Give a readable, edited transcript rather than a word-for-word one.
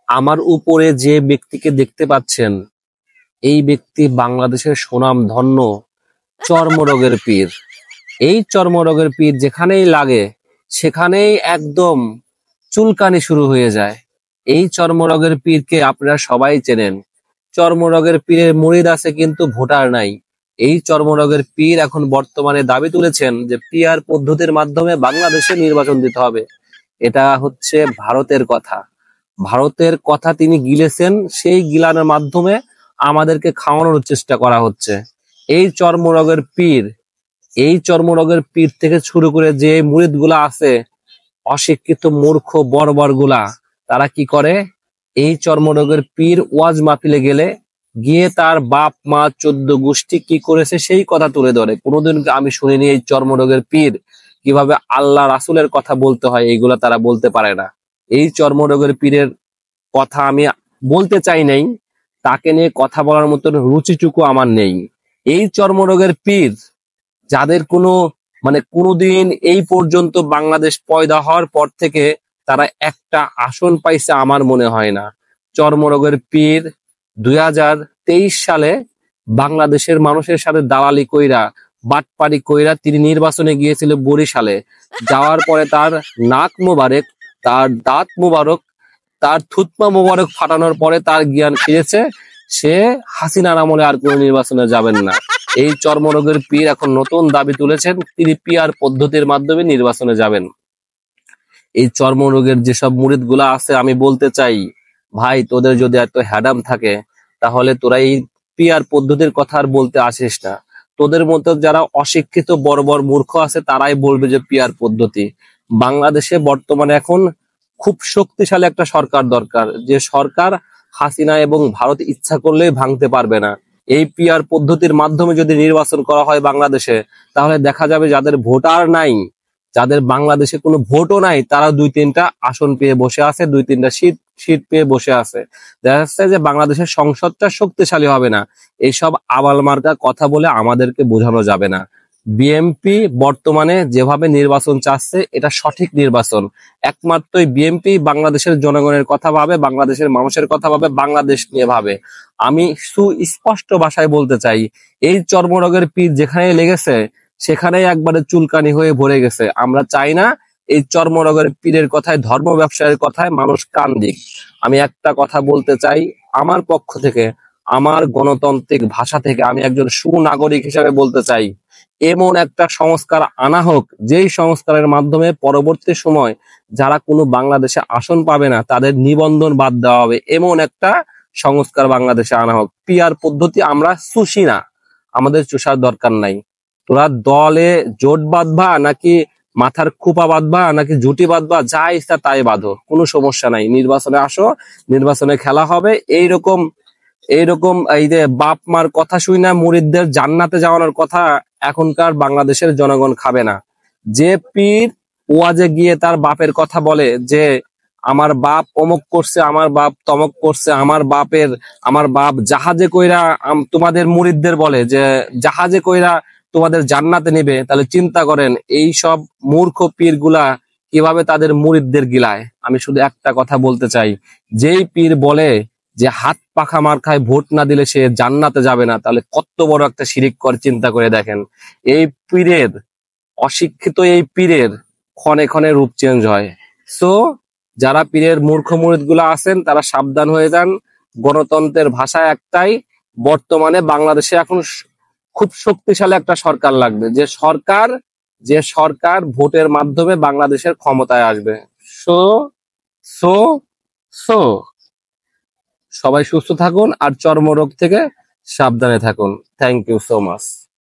আমার উপরে যে ব্যক্তিকে দেখতে পাচ্ছেন, এই ব্যক্তি বাংলাদেশের সুনাম ধন্য চর্মরোগের পীর। এই চর্মরোগের পীর যেখানেই লাগে সেখানেই একদম চুলকানি শুরু হয়ে যায়। এই চর্মরোগের পীরকে আপনারা সবাই চেনেন। চর্মরোগের পীরের মুরিদ আছে কিন্তু ভোটার নাই। এই চর্মরোগের পীর এখন বর্তমানে দাবি তুলেছেন যে পিআর পদ্ধতির মাধ্যমে বাংলাদেশে নির্বাচন দিতে হবে। এটা হচ্ছে ভারতের কথা। ভারতের কথা তিনি গিলেছেন, সেই গিলানোর মাধ্যমে আমাদেরকে খাওয়ানোর চেষ্টা করা হচ্ছে। এই চর্মরোগের পীর, এই চর্মরোগের পীর থেকে শুরু করে যে মুরিদ গুলা আছে, অশিক্ষিত মূর্খ বর্বর গুলা, তারা কি করে? এই চর্মরোগের পীর ওয়াজ মাহফিলে গেলে গিয়ে তার বাপ মা 14 গোষ্ঠী কি করেছে সেই কথা তুলে ধরে। কোনোদিন আমি শুনিনি এই চর্মরোগের পীর কিভাবে আল্লাহ রাসূলের কথা বলতে হয়, এইগুলা তারা বলতে পারে না। এই চর্মরোগের পীরের কথা আমি বলতে চাই নাই, তাকে নিয়ে কথা বলার মতন রুচিটুকু আমার নেই। এই চর্মরোগের পীর যাদের কোনোদিন এই পর্যন্ত বাংলাদেশ পয়দা হওয়ার পর থেকে তারা একটা আসন পাইছে আমার মনে হয় না। চর্মরোগের পীর 2023 সালে বাংলাদেশের মানুষের সাথে দালালি কইরা, বাটপারি কইরা তিনি নির্বাচনে গিয়েছিল বরিশালে। যাওয়ার পরে তার নাক মোবারক, তার দাঁত মোবারক, তার থুতপা মোবারক ফাটানোর পরে তার জ্ঞান ফিরেছে। সে হাসিনার আমলে আর কোনো নির্বাচনে যাবেন না। এই চর্মরোগের পীর এখন নতুন দাবি তুলেছেন, তিনি পিআর পদ্ধতির মাধ্যমে নির্বাচনে যাবেন। এই চর্মরোগের যেসব মুরিদ গুলা আছে, আমি বলতে চাই, ভাই তোদের যদি এত হ্যাডাম থাকে তাহলে তোরা এই পিআর পদ্ধতির কথা আর বলতে আসিস না। তোদের মতো যারা অশিক্ষিত বর্বর মূর্খ আছে তারাই বলবে যে পিআর পদ্ধতি। বাংলাদেশে বর্তমানে এখন খুব শক্তিশালী একটা সরকার দরকার, যে সরকার হাসিনা এবং ভারত ইচ্ছা করলেই ভাঙতে পারবে না। এই পিআর পদ্ধতির মাধ্যমে যদি নির্বাচন করা হয় বাংলাদেশে, তাহলে দেখা যাবে যাদের ভোটার নাই, যাদের বাংলাদেশে কোনো ভোটও নাই, তারা 2-3টা আসন পেয়ে বসে আছে, 2-3টা সিট পেয়ে বসে আছে। দেখা যাচ্ছে যে বাংলাদেশের সংসদটা শক্তিশালী হবে না। এইসব আবাল মার্কা কথা বলে আমাদেরকে বোঝানো যাবে না। বিএনপি বর্তমানে যেভাবে নির্বাচন চাচ্ছে এটা সঠিক নির্বাচন। একমাত্রই বিএনপি বাংলাদেশের জনগণের কথা ভাবে, বাংলাদেশের মানুষের কথা ভাবে, বাংলাদেশ নিয়ে ভাবে। আমি সুস্পষ্ট ভাষায় বলতে চাই, এই চর্মরোগের পীর যেখানে লেগেছে সেখানেই একবারে চুলকানি হয়ে ভরে গেছে। আমরা চাই না এই চর্মরোগের পীরের কথায়, ধর্ম ব্যবসায়ের কথায় মানুষ কান দিক। আমি একটা কথা বলতে চাই আমার পক্ষ থেকে, আমার গণতান্ত্রিক ভাষা থেকে আমি একজন সুনাগরিক হিসেবে বলতে চাই, এমন একটা সংস্কার আনা হোক যেই সংস্কারের মাধ্যমে পরবর্তী সময় যারা কোনো বাংলাদেশে আসন পাবে না তাদের নিবন্ধন বাদ দেওয়া হবে। এমন একটা সংস্কার বাংলাদেশে আনা হোক। পিআর পদ্ধতি আমরা চুষি না, আমাদের চুষার দরকার নাই। তোরা দলে জোট বাঁধবা নাকি মাথার খোপা বাঁধবা নাকি জুটি বাঁধবা, যা ইচ্ছা তাই বাঁধো, কোনো সমস্যা নাই। নির্বাচনে আসো, নির্বাচনে খেলা হবে। এইরকম এইরকম এই যে বাপ মার কথা শুই না মুরিদদের জান্নাতে যাওয়ানোর কথা এখনকার বাংলাদেশের জনগণ খাবে না। যে পীর ওয়াজে গিয়ে তার বাপের কথা বলে যে আমার বাপ অমুক করছে, আমার বাপ তমক করছে, আমার বাপ জাহাজে কইরা তোমাদের মুরিদদের বলে যে জাহাজে কইরা তোমাদের জান্নাতে নেবে, তাহলে চিন্তা করেন এই সব মূর্খ পীর গুলা কিভাবে তাদের মুরিদদের গিলায়। আমি শুধু একটা কথা বলতে চাই, যেই পীর বলে যে হাত পাখা মার খায় ভোট না দিলে সে জান্নাতে যাবে না, তাহলে কত বড় একটা শিরিক করে চিন্তা করে দেখেন। এই পীরের, অশিক্ষিত এই পীরের ক্ষণে ক্ষণে রূপ চেঞ্জ হয়। সো যারা পীরের মূর্খ মুরিদ গুলা আছেন তারা সাবধান হয়ে যান। গণতন্ত্রের ভাষা একটাই, বর্তমানে বাংলাদেশে এখন খুব শক্তিশালী একটা সরকার লাগবে, যে সরকার ভোটের মাধ্যমে বাংলাদেশের ক্ষমতায় আসবে। সো সো সো সবাই সুস্থ থাকুন আর চর্মরোগ থেকে সাবধানে থাকুন। Thank you so much.